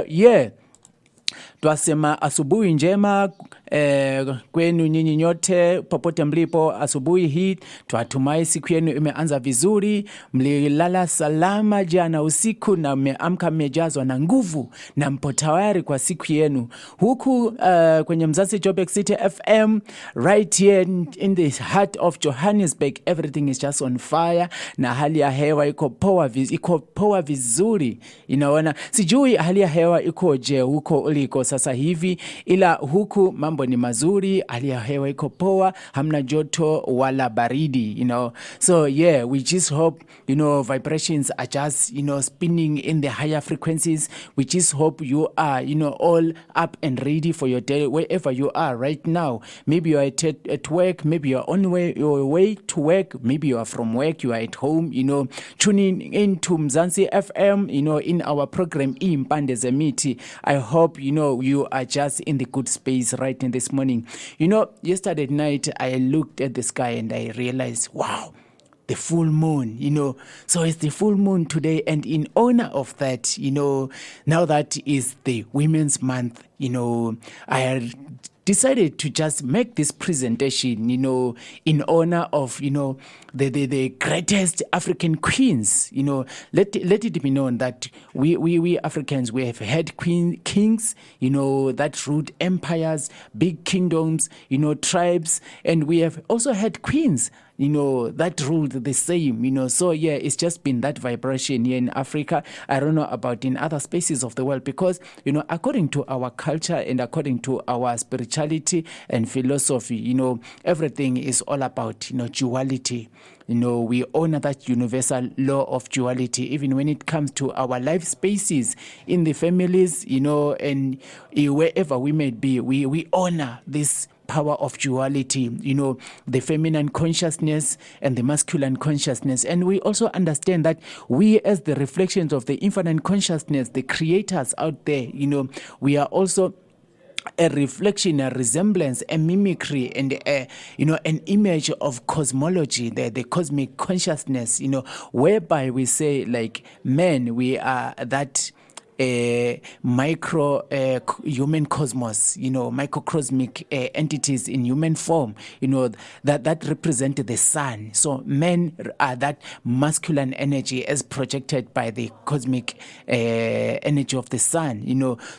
Yeah. Twasema asubuhi njema kwenu nyinyi nyote popote mlipo. Asubuhi hii twatumai siku yenu imeanza vizuri, mlilala salama jana usiku na mmeamka mmejazwa na nguvu na mpo tayari kwa siku yenu. Huku kwenye Mzansi Joburg City FM right here in the heart of Johannesburg, everything is just on fire na hali ya hewa iko poa vizuri. Inaona sijui hali ya hewa ikoje huko uliko sasa hivi, ila huku mambo ni mazuri, hali ya hewa iko poa, hamna joto wala baridi, so yeah, we just hope vibrations are just spinning in the higher frequencies. We just hope you are all up and ready for your day wherever you are right now. Maybe you are at work, maybe you're on your way to work, maybe you are from work, you are at home, tuning into Mzansi FM, in our program Impande Zemiti. I hope you are just in the good space right in this morning. Yesterday night I looked at the sky and I realized, wow, the full moon, so it's the full moon today, and in honor of that, now that is the Women's Month, I decided to just make this presentation, in honor of, the greatest African queens. Let it be known that we Africans, we have had kings, that ruled empires, big kingdoms, tribes, and we have also had queens, that ruled the same, so yeah, it's just been that vibration here in Africa. I don't know about in other spaces of the world, because, according to our culture and according to our spirituality and philosophy, everything is all about, duality. We honor that universal law of duality, even when it comes to our life spaces, in the families, and wherever we may be, we honor this power of duality, the feminine consciousness and the masculine consciousness. And we also understand that we, as the reflections of the infinite consciousness, the creators out there, we are also a reflection, a resemblance, a mimicry, and an image of cosmology, the cosmic consciousness, whereby we say, like men, we are that micro human cosmos, microcosmic entities in human form, that represent the sun. So men are that masculine energy as projected by the cosmic energy of the sun,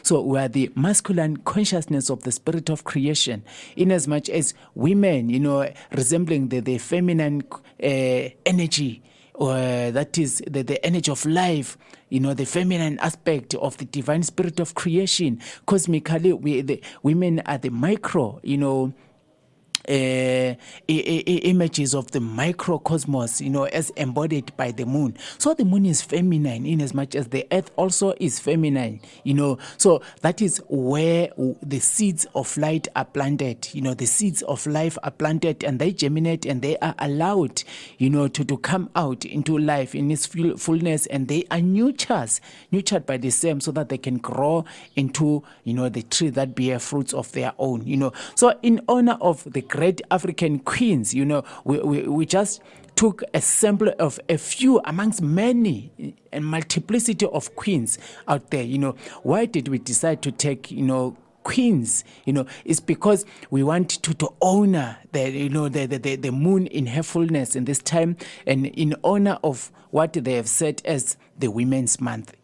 so we are the masculine consciousness of the spirit of creation, in as much as women, resembling the feminine energy, or that is the energy of life, the feminine aspect of the divine spirit of creation. Cosmically, the women are the micro, images of the microcosmos, as embodied by the moon. So the moon is feminine, in as much as the earth also is feminine, so that is where the seeds of light are planted, the seeds of life are planted, and they germinate, and they are allowed, to come out into life in its fullness, and they are nurtured by the same, so that they can grow into, the tree that bear fruits of their own, so in honor of the great African queens, we just took a sample of a few amongst many and multiplicity of queens out there. Why did we decide to take, queens? It's because we want to honor the moon in her fullness in this time, and in honor of what they have said as the Women's Month.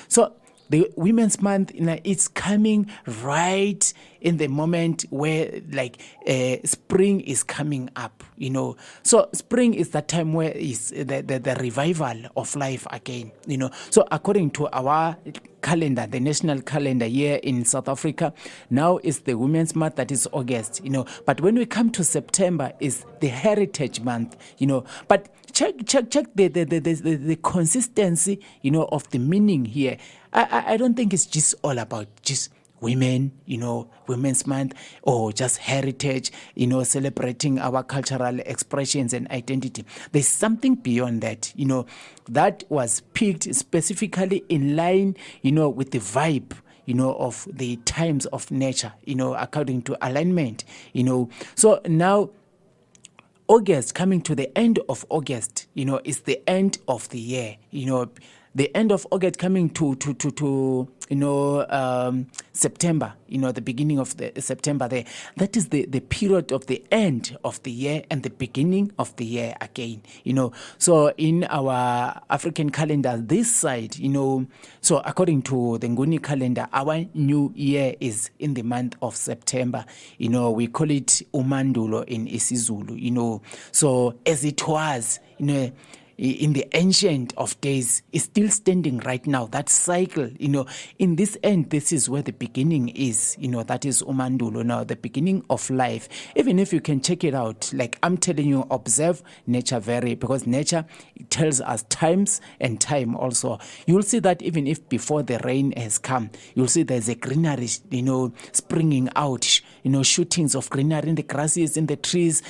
So the Women's Month, it's coming right in the moment where, like, spring is coming up, So spring is the time where is the revival of life again, So according to our calendar, the national calendar here in South Africa, now is the Women's Month, that is August, But when we come to September, is the Heritage Month, But check the consistency, of the meaning here. I don't think it's just all about just women, Women's Month, or just heritage, celebrating our cultural expressions and identity. There's something beyond that, that was picked specifically in line, with the vibe, of the times of nature, according to alignment, So now, August, coming to the end of August, is the end of the year, the end of August coming to September, the beginning of the September there, that is the period of the end of the year and the beginning of the year again, So in our African calendar, this side, so according to the Nguni calendar, our new year is in the month of September. We call it Umandulo in isiZulu, So as it was, in the ancient of days, is still standing right now. That cycle, in this end, this is where the beginning is, that is Umandulo now, the beginning of life. Even if you can check it out, like I'm telling you, observe nature very, because nature tells us times and time also. You'll see that even if before the rain has come, you'll see there's a greenery, springing out, shootings of greenery in the grasses, in the trees,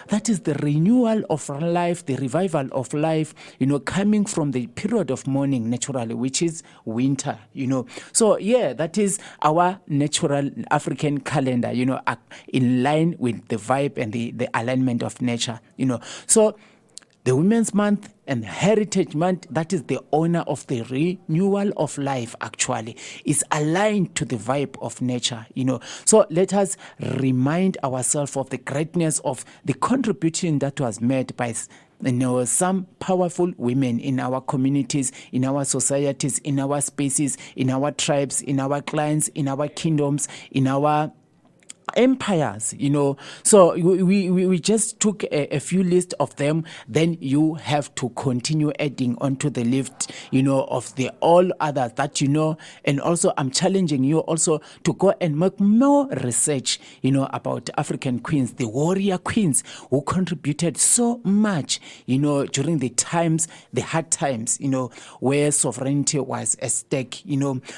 that is the renewal of life, the revival of life, coming from the period of mourning naturally, which is winter, So yeah, that is our natural African calendar, in line with the vibe and the alignment of nature, So the Women's Month and Heritage Month, that is the honor of the renewal of life, actually, is aligned to the vibe of nature, So let us remind ourselves of the greatness of the contribution that was made by some powerful women in our communities, in our societies, in our spaces, in our tribes, in our clans, in our kingdoms, in our empires, So we just took a few lists of them. Then you have to continue adding onto the list, of the all others that And also I'm challenging you also to go and make more research, about African queens, the warrior queens who contributed so much, during the hard times, where sovereignty was at stake,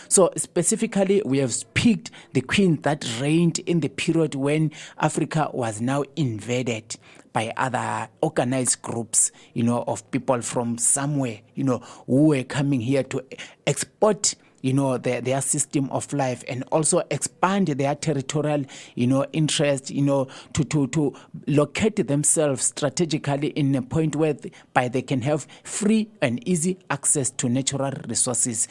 So specifically, we have picked the queens that reigned in the period when Africa was now invaded by other organized groups, of people from somewhere, who were coming here to export their system of life and also expand their territorial, interest, to locate themselves strategically in a point where they can have free and easy access to natural resources,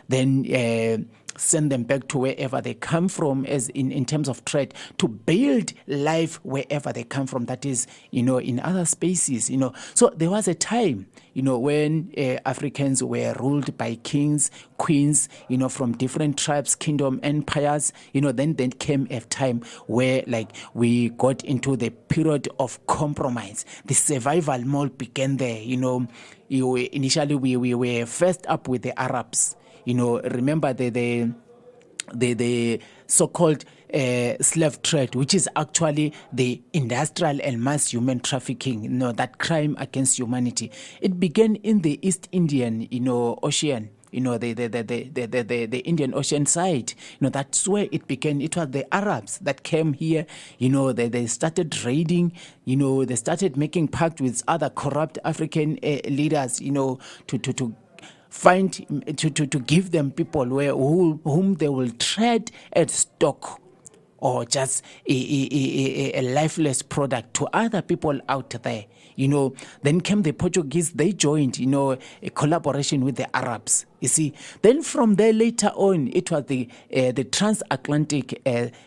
then send them back to wherever they come from, as in terms of trade, to build life wherever they come from, that is, in other spaces, So there was a time, when Africans were ruled by kings, queens, from different tribes, kingdom, empires, then came a time where we got into the period of compromise. The survival mode began there, Initially we were first up with the Arabs. Remember the so-called slave trade, which is actually the industrial and mass human trafficking, that crime against humanity. It began in the East Indian, Ocean. The Indian Ocean side, that's where it began. It was the Arabs that came here, they started raiding, they started making pact with other corrupt African leaders, to find to give them people whom they will trade as stock or just a lifeless product to other people out there. Then came the Portuguese. They joined, a collaboration with the Arabs. You see, then from there later on, it was the transatlantic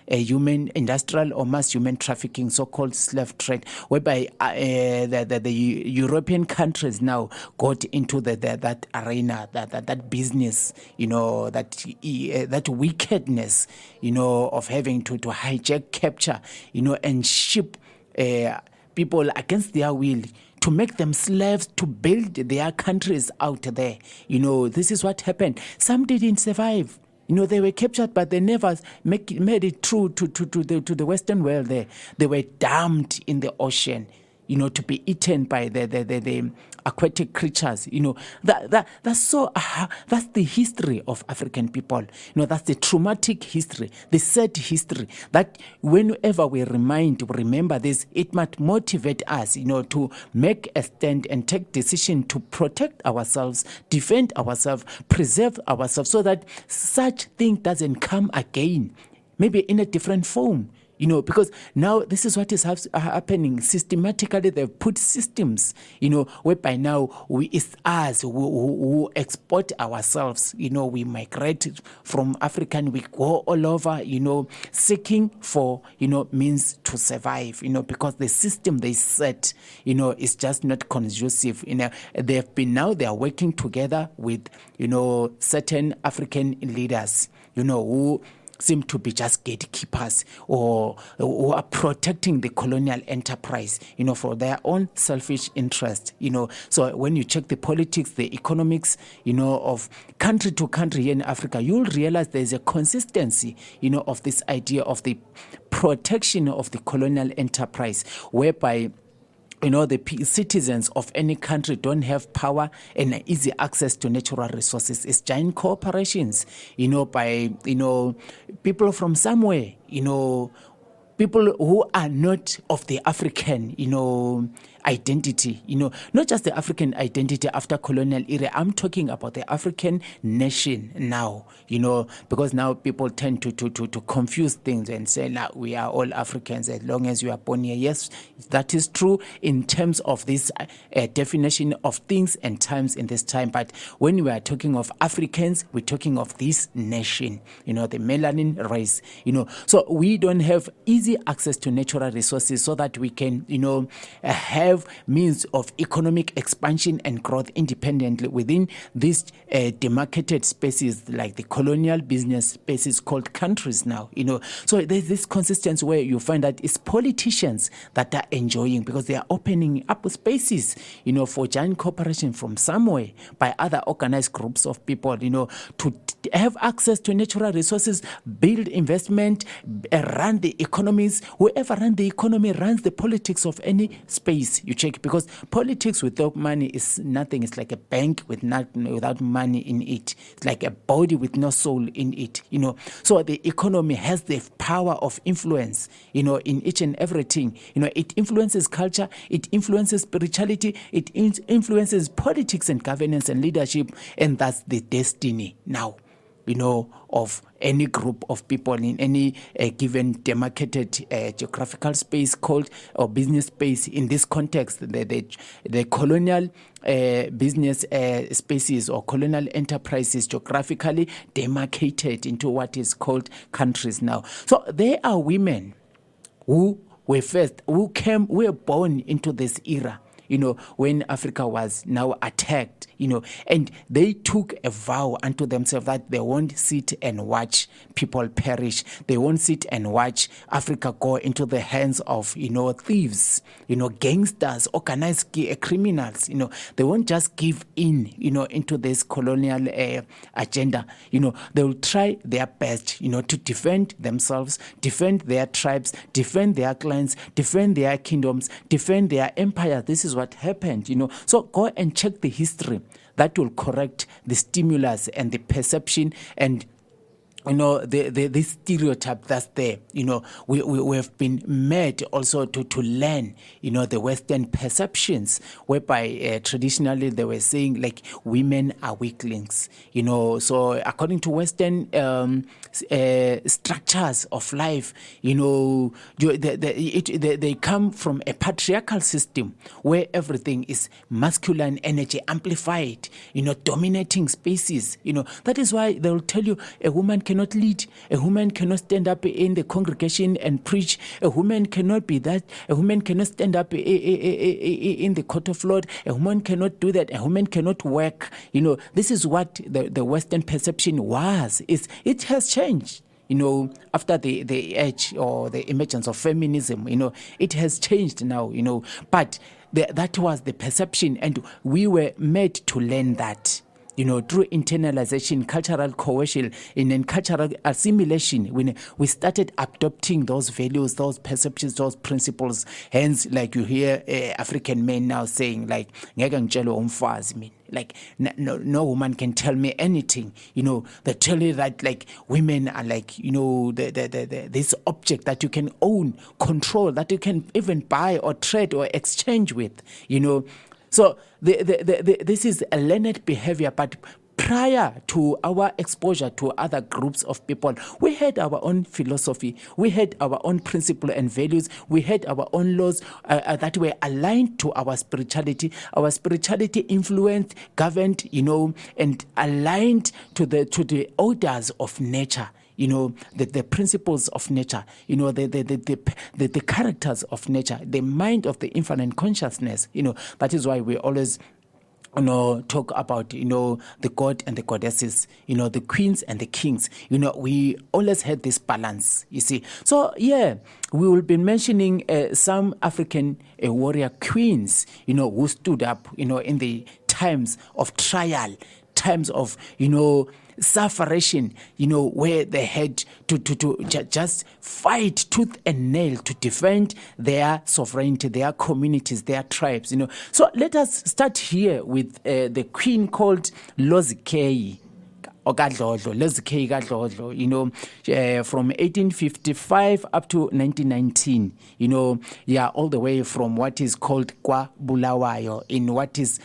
human industrial or mass human trafficking, so-called slave trade, whereby the European countries now got into that arena, that business, that wickedness, of having to hijack, capture, and ship people against their will, to make them slaves, to build their countries out there. This is what happened. Some didn't survive. They were captured, but they never made it through to the Western world there. They were dumped in the ocean, to be eaten by the aquatic creatures. That's the history of African people. That's the traumatic history, the sad history, that whenever we remember this, it might motivate us, to make a stand and take decision to protect ourselves, defend ourselves, preserve ourselves, so that such thing doesn't come again, maybe in a different form. Because now this is what is happening. Systematically, they've put systems, whereby now it's us who export ourselves. We migrate from African, we go all over, seeking for, means to survive, because the system they set, is just not conducive. They are working together with, certain African leaders, who seem to be just gatekeepers or who are protecting the colonial enterprise, for their own selfish interest, So when you check the politics, the economics, of country to country here in Africa, you'll realize there's a consistency, of this idea of the protection of the colonial enterprise, whereby the citizens of any country don't have power and easy access to natural resources. It's giant corporations, by, people from somewhere, people who are not of the African, identity, not just the African identity after colonial era. I'm talking about the African nation now, because now people tend to confuse things and say, now we are all Africans as long as you are born here. Yes, that is true in terms of this definition of things and times in this time. But when we are talking of Africans, we're talking of this nation, the melanin race, so we don't have easy access to natural resources so that we can, have means of economic expansion and growth independently within these demarcated spaces, like the colonial business spaces called countries now, So there's this consistency where you find that it's politicians that are enjoying, because they are opening up spaces, for giant corporation from somewhere by other organized groups of people, to have access to natural resources, build investment, run the economies. Whoever runs the economy runs the politics of any space you check, because politics without money is nothing. It's like a bank without money in it. It's like a body with no soul in it, So the economy has the power of influence, in each and everything. It influences culture, it influences spirituality, it influences politics and governance and leadership, and that's the destiny now, of any group of people in any given demarcated geographical space called, or business space. In this context, the colonial business spaces or colonial enterprises geographically demarcated into what is called countries now. So there are women who were born into this era, when Africa was now attacked, and they took a vow unto themselves that they won't sit and watch people perish. They won't sit and watch Africa go into the hands of, thieves, gangsters, organized criminals. They won't just give in, into this colonial agenda. They will try their best, to defend themselves, defend their tribes, defend their clans, defend their kingdoms, defend their empires. This is what happened, So go and check the history. That will correct the stimulus and the perception and the stereotype that's there. We have been made also to learn, the Western perceptions, whereby traditionally they were saying like women are weaklings, So according to Western structures of life, they come from a patriarchal system where everything is masculine energy amplified, dominating spaces. That is why they will tell you a woman cannot lead, a woman cannot stand up in the congregation and preach, a woman cannot be that, a woman cannot stand up in the court of law, a woman cannot do that, a woman cannot work. This is what the Western perception was. It has changed. After the age or the emergence of feminism, it has changed now, but that was the perception, and we were made to learn that. Through internalization, cultural coercion, and cultural assimilation, when we started adopting those values, those perceptions, those principles. Hence, like you hear African men now saying, like, like no woman can tell me anything. They tell you that like women are like, this object that you can own, control, that you can even buy or trade or exchange with. So this is a learned behavior, but prior to our exposure to other groups of people, we had our own philosophy, we had our own principles and values, we had our own laws that were aligned to our spirituality. Our spirituality influenced, governed, and aligned to the orders of nature. The principles of nature, the characters of nature, the mind of the infinite consciousness. That is why we always talk about the god and the goddesses, the queens and the kings. We always had this balance, you see. So we will be mentioning some African warrior queens, who stood up in the times of trial, times of suffering, where they had to just fight tooth and nail to defend their sovereignty, their communities, their tribes. So let us start here with the queen called Lozikei. Lozikei Gadlodlo, from 1855 up to 1919, all the way from what is called Kwa Bulawayo in what is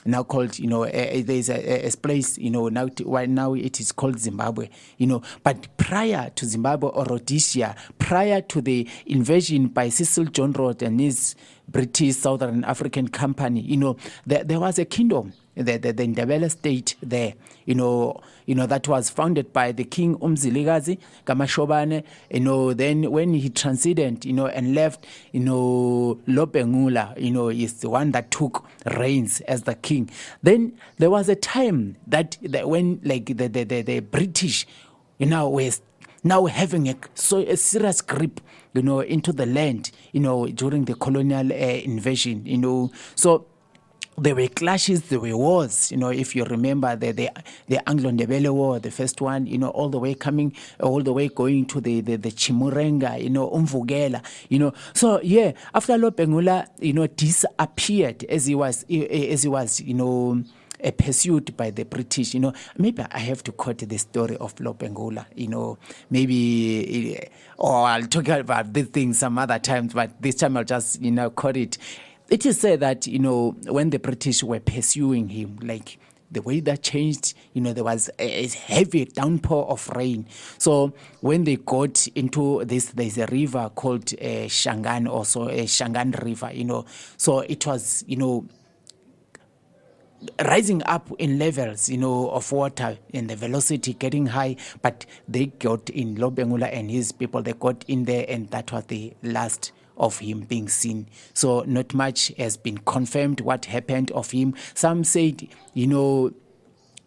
now called, there's a place, now it is called Zimbabwe, but prior to Zimbabwe or Rhodesia, prior to the invasion by Cecil John Rhodes and his British Southern African Company, there was a kingdom, the Ndebele state there, that was founded by the King Umzilikazi Kamashobane, then when he transcended, and left, Lobengula, is the one that took reins as the king. Then there was a time that when the British, were now having a serious grip, into the land, during the colonial invasion, so there were clashes, there were wars, if you remember the Anglo-Ndebele War, the first one, all the way going to the Chimurenga, Umvugela, So after Lobengula, disappeared as he was, pursued by the British. Maybe I have to quote the story of Lobengula, maybe, or I'll talk about this thing some other times, but this time I'll just, quote it. It is said that, when the British were pursuing him, like the weather changed, there was a heavy downpour of rain. So when they got into this, there's a river called Shangan, also a Shangan River, so it was, rising up in levels, of water and the velocity getting high, but they got in Lobengula and his people, they got in there, and that was the last of him being seen. So not much has been confirmed what happened of him. Some said,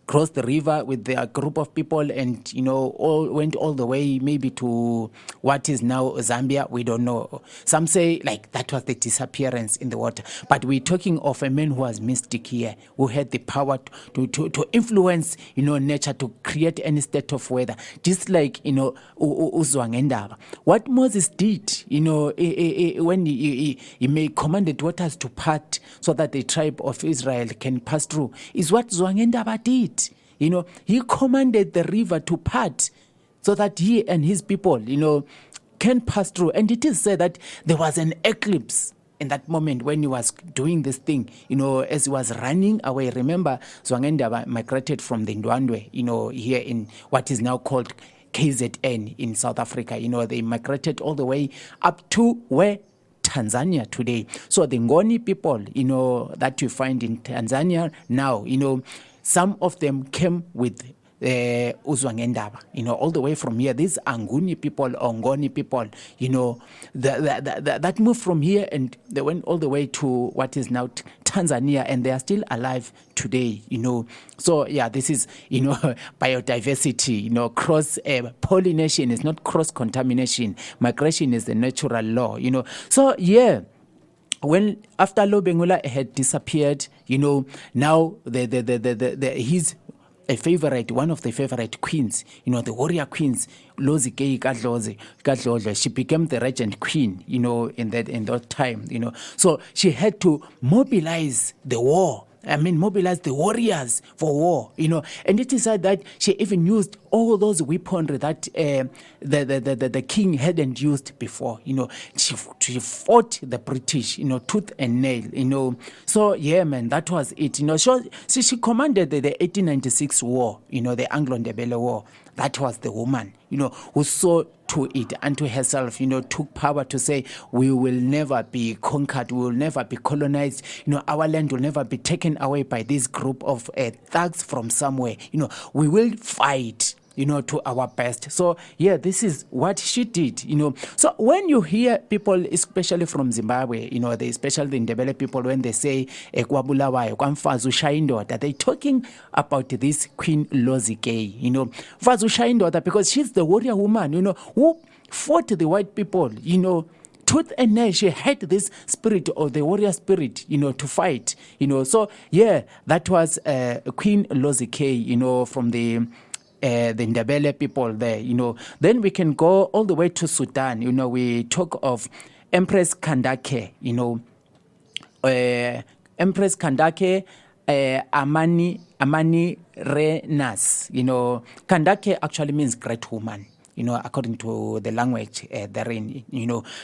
crossed the river with their group of people and, went all the way maybe to what is now Zambia. We don't know. Some say that was the disappearance in the water. But we're talking of a man who was mystic here, who had the power to influence, nature, to create any state of weather. Just like, Uzwangendaba. What Moses did, when he commanded waters to part so that the tribe of Israel can pass through, is what Zwangendaba did. He commanded the river to part so that he and his people, can pass through. And it is said that there was an eclipse in that moment when he was doing this thing, as he was running away. Remember, Zwangendaba migrated from the Ndwandwe, here in what is now called KZN in South Africa. They migrated all the way up to where Tanzania today. So the Ngoni people, that you find in Tanzania now, some of them came with Uzwangendaba, all the way from here. These Anguni people, Ongoni people, that moved from here and they went all the way to what is now Tanzania, and they are still alive today, So this is, biodiversity, cross pollination is not cross contamination. Migration is the natural law, So when after Lobengula had disappeared, now he's one of the favorite queens, the warrior queens, Lozikei Gadlodlo. She became the regent queen, in that time, So she had to mobilize the war mobilized the warriors for war, and it is said that she even used all those weaponry that the king hadn't used before. She fought the British, tooth and nail. So yeah, man, that was it. She commanded the 1896 war, the Anglo-Ndebele War. That was the woman, who saw to it and to herself, took power to say, we will never be conquered, we will never be colonized, our land will never be taken away by this group of thugs from somewhere. We will fight, to our best. So yeah, this is what she did. So when you hear people, especially from Zimbabwe, especially the Ndebele people, when they say kwabulawayo kwamfazi ushaya indoda, they're talking about this Queen Lozikei, mfazi ushaya indoda, because she's the warrior woman, who fought the white people, tooth and nail. She had this spirit of the warrior spirit, to fight, So yeah, that was Queen Lozikei, from the Ndebele people there, Then we can go all the way to Sudan. We talk of Empress Kandake, Empress Kandake, Amani Renas. Kandake actually means great woman, according to the language therein,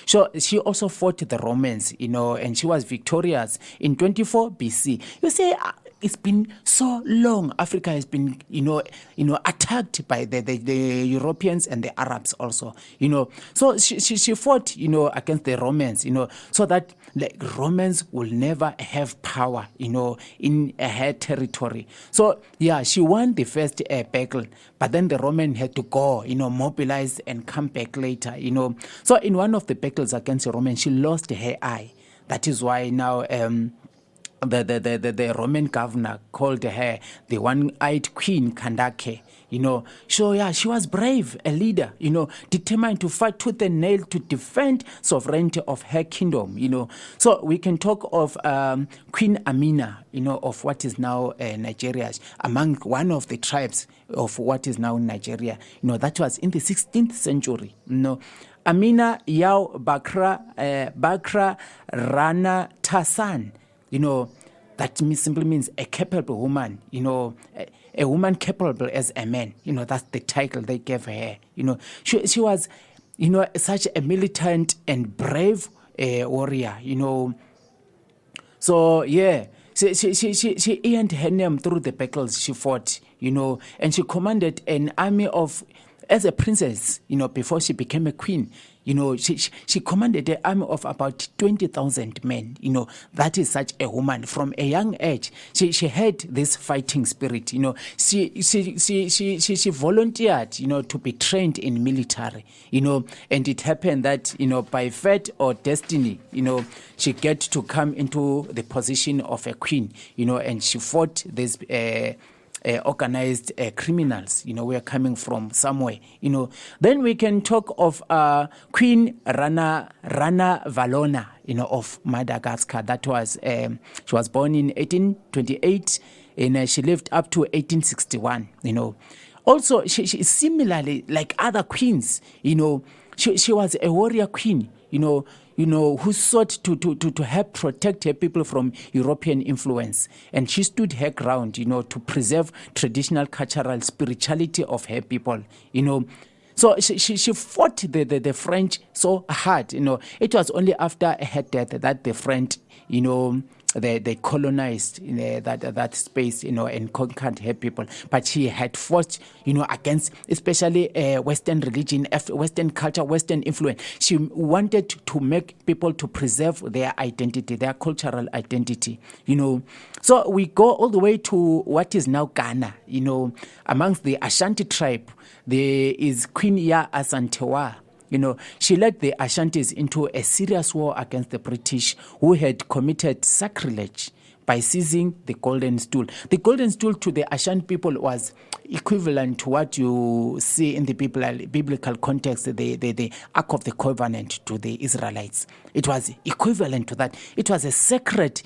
So she also fought the Romans, and she was victorious in 24 BC. You say, it's been so long. Africa has been, attacked by the Europeans and the Arabs also, So she fought, against the Romans, so that Romans will never have power, in her territory. So yeah, she won the first battle, but then the Roman had to go, mobilize and come back later, So in one of the battles against the Romans, she lost her eye. That is why now the Roman governor called her the one-eyed Queen Kandake, So yeah, she was brave, a leader, determined to fight tooth and nail to defend sovereignty of her kingdom, So we can talk of Queen Amina, of what is now Nigeria, among one of the tribes of what is now Nigeria. That was in the 16th century, Amina Yao Bakra Rana Tasan. That simply means a capable woman, a woman capable as a man, that's the title they gave her, She was, such a militant and brave warrior, So yeah, she earned her name through the battles she fought, and she commanded an army of, as a princess, before she became a queen, she commanded an army of about 20,000 men. That is such a woman. From a young age, she had this fighting spirit. She volunteered, to be trained in military. And it happened that by fate or destiny, she get to come into the position of a queen. And she fought this. Organized criminals, we are coming from somewhere, Then we can talk of Queen Rana Valona, of Madagascar. That was, she was born in 1828 and she lived up to 1861, Also, she similarly, like other queens, she was a warrior queen, who sought to help protect her people from European influence. And she stood her ground, to preserve traditional cultural spirituality of her people, So she fought the French so hard, It was only after her death that the French, they colonized that space, and conquered her people. But she had fought, against especially Western religion, Western culture, Western influence. She wanted to make people to preserve their identity, their cultural identity, So we go all the way to what is now Ghana, amongst the Ashanti tribe. There is Queen Ya Asantewa. She led the Ashantis into a serious war against the British, who had committed sacrilege by seizing the golden stool. The golden stool to the Ashanti people was equivalent to what you see in the biblical context, the Ark of the Covenant to the Israelites. It was equivalent to that. It was a sacred,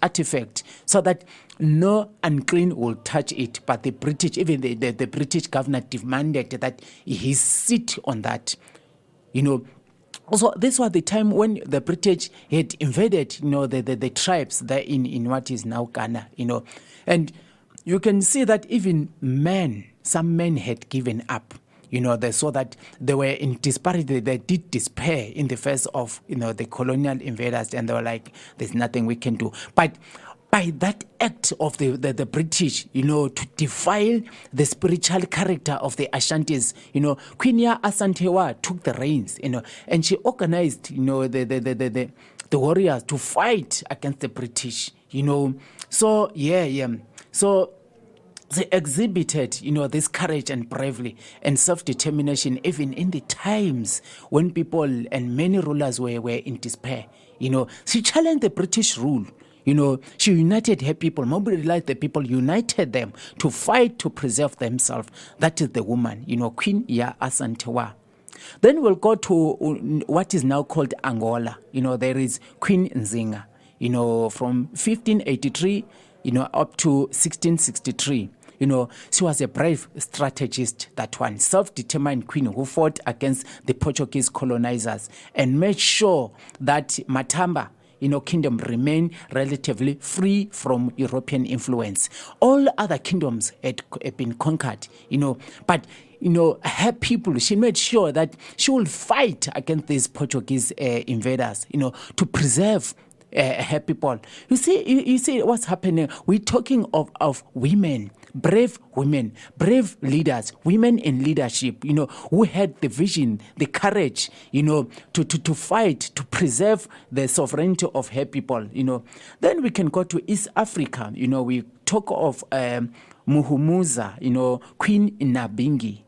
artifact, so that no unclean will touch it. But the British, even the British governor demanded that he sit on that, Also, this was the time when the British had invaded, the tribes there in what is now Ghana, and you can see that even some men had given up. They saw that they were in disparity. They did despair in the face of, the colonial invaders, and they were like, there's nothing we can do. But by that act of the British, to defile the spiritual character of the Ashantis, Queen Asantewa took the reins, and she organized, the warriors to fight against the British, So, So they exhibited, this courage and bravery and self-determination even in the times when people and many rulers were in despair. She challenged the British rule. She united her people, mobilized the people, united them to fight to preserve themselves. That is the woman, Queen Asantewa. Then we'll go to what is now called Angola. There is Queen Nzinga, from 1583, up to 1663. She was a brave strategist, that one, self-determined queen who fought against the Portuguese colonizers and made sure that Matamba, kingdom remained relatively free from European influence. All other kingdoms had been conquered, but her people, she made sure that she will fight against these Portuguese invaders, to preserve her people. You see what's happening. We're talking of women, brave leaders, women in leadership, who had the vision, the courage, to fight, to preserve the sovereignty of her people, Then we can go to East Africa, we talk of Muhumuza, Queen Nabingi,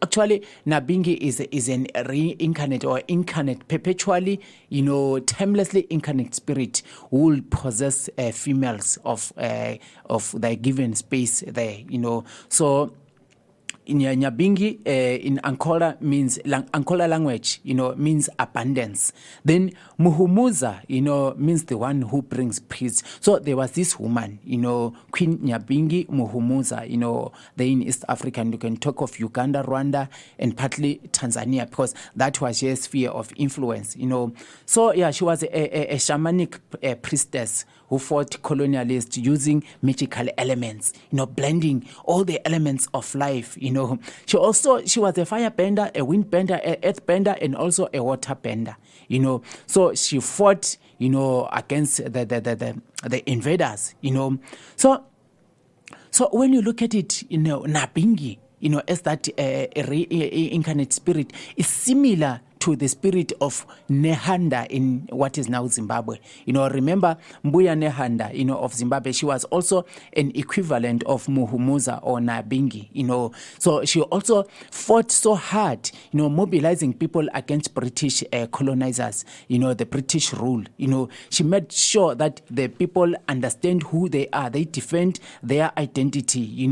Actually, Nabingi is an reincarnate or incarnate, perpetually, timelessly incarnate spirit who will possess females of the given space there, So in Nyabingi, in Ankola means Ankola language, means abundance. Then Muhumuza, means the one who brings peace. So there was this woman, Queen Nyabingi Muhumuza, there in East Africa. And you can talk of Uganda, Rwanda, and partly Tanzania, because that was her sphere of influence, So yeah, she was a shamanic priestess who fought colonialists using magical elements, blending all the elements of life, She was a fire bender, a wind bender, a earth bender, and also a water bender, So she fought, against the invaders, So when you look at it, Nabingi, as that incarnate spirit is similar to the spirit of Nehanda in what is now Zimbabwe. Remember Mbuya Nehanda, of Zimbabwe, she was also an equivalent of Muhumuza or Nabingi, So she also fought so hard, mobilizing people against British colonizers, the British rule. She made sure that the people understand who they are. They defend their identity,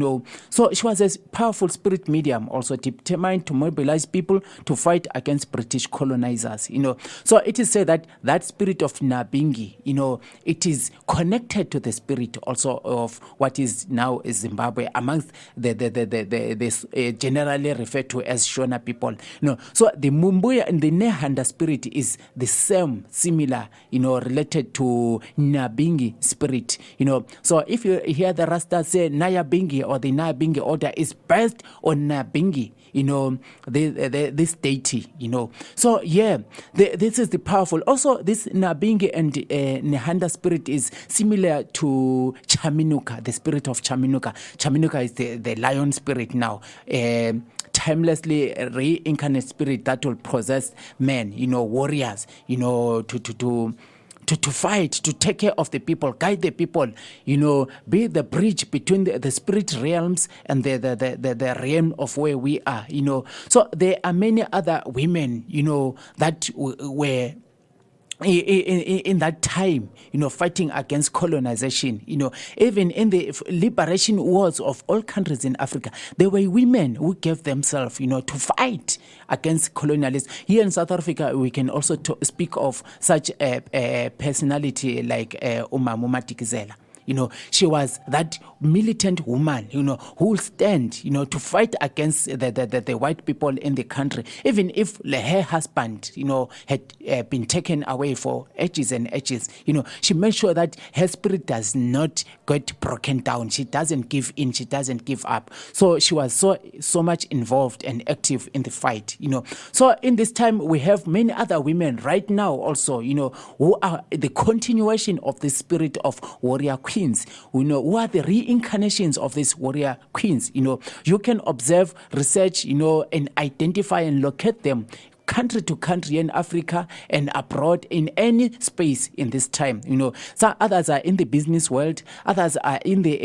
So she was a powerful spirit medium, also determined to mobilize people to fight against British colonizers, So it is said that spirit of Nabingi, it is connected to the spirit also of what is now Zimbabwe amongst the generally referred to as Shona people. So the Mumbuya and the Nehanda spirit is the same, similar, related to Nabingi spirit, So if you hear the Rasta say Nyabingi or the Nyabingi order is based on Nabingi, this deity, So yeah, this is the powerful. Also, this Nabingi and Nehanda spirit is similar to Chaminuka, the spirit of Chaminuka. Chaminuka is the lion spirit now. Timelessly reincarnate spirit that will possess men, warriors, to fight, to take care of the people, guide the people, be the bridge between the spirit realms and the realm of where we are, So there are many other women, that were in that time, fighting against colonization, even in the liberation wars of all countries in Africa, there were women who gave themselves, to fight against colonialists. Here in South Africa, we can also speak of such a personality like Uma Mumatikizela. She was that militant woman, who will stand, to fight against the white people in the country, even if her husband, had been taken away for ages and ages. She made sure that her spirit does not get broken down. She doesn't give in. She doesn't give up. So she was so much involved and active in the fight. So in this time, we have many other women right now also, who are the continuation of the spirit of warrior queens, who are the reincarnations of these warrior queens. You can observe, research, and identify and locate them country to country in Africa and abroad, in any space in this time. Some others are in the business world, others are in the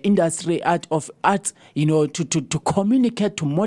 industry of arts, to communicate, to